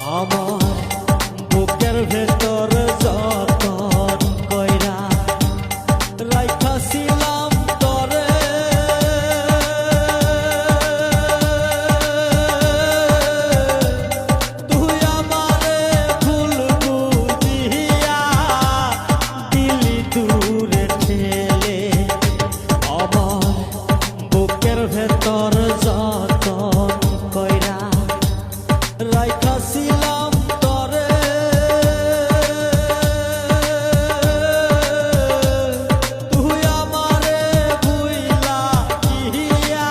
আমার বুকের ভেতর যতন কইরা রাইখাছিলাম তরে, তুই আমারে ভুল বুঝিয়া দিলি দূরে ঠেলে। আমার বুকের ভেতর যতন কইরা রাইখাছিলাম তরে, তুই আমারে ভুইলা গিয়া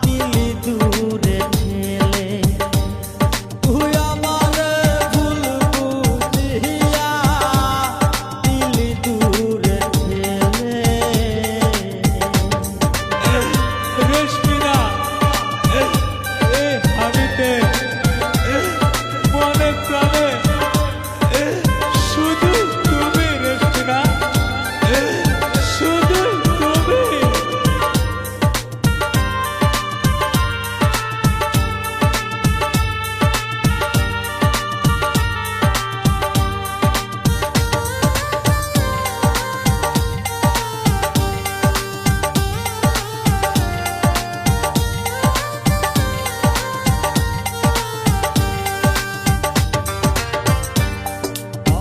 দিলি দূরে ঠেলে। তুই আমারে ভুল বুঝিয়া দিলি দূরে ঠেলে। রেশমিনা হাবিতে মনে প্রাণে শুধু তুমি, রেশমিনা শুধু তুমি।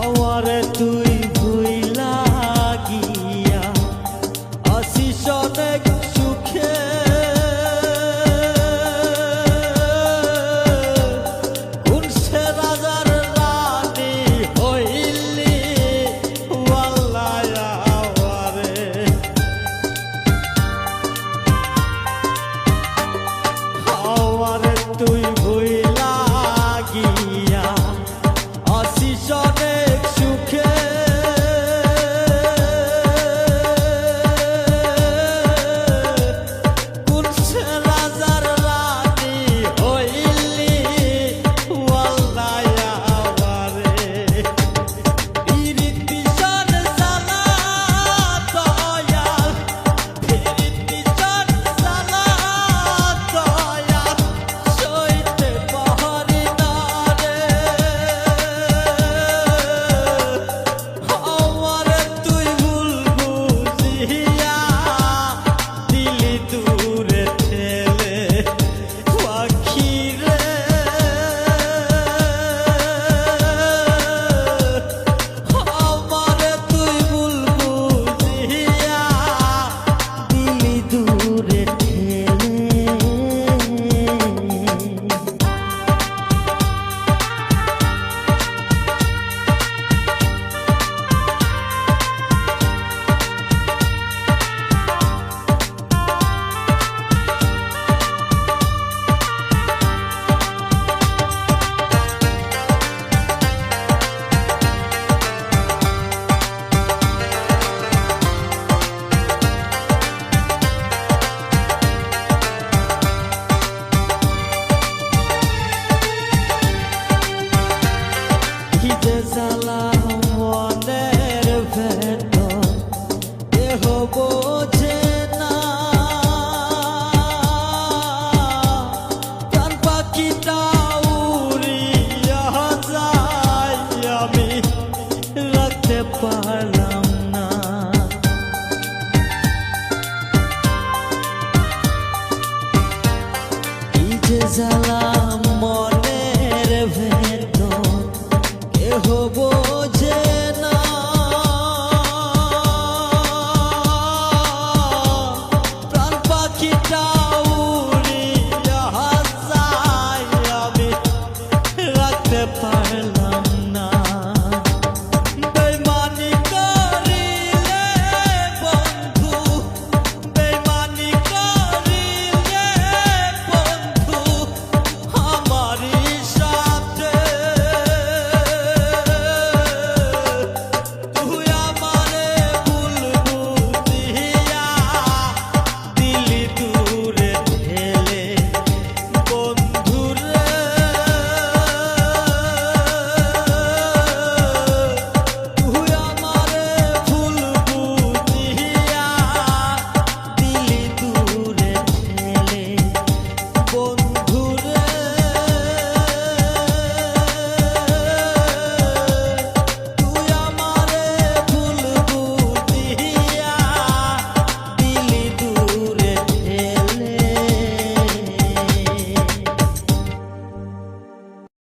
আমারে তুই ভুইলা গিয়া আসিস অনেক সুখে, কোন সে রাজার রানী হইলি ওয়াল্লাহ আমারে। আমারে তুই ভুইলা গিয়া আসিস অনেক সুখে, কোন সে রাজার রানী হইলি ওয়াল্লাহ আমারে। পিরিত বিষণ জ্বালা দয়াল, পিরিত বিষণ জ্বালা দয়াল, সইতে পারি না রে। আমারে তুই ভুল বুঝিয়া দিলি দূরে ঠেলে। পাখি রে আমারে তুই ভুল বুঝিয়া দিলি দূরে ঠেলে। কি যে জ্বালা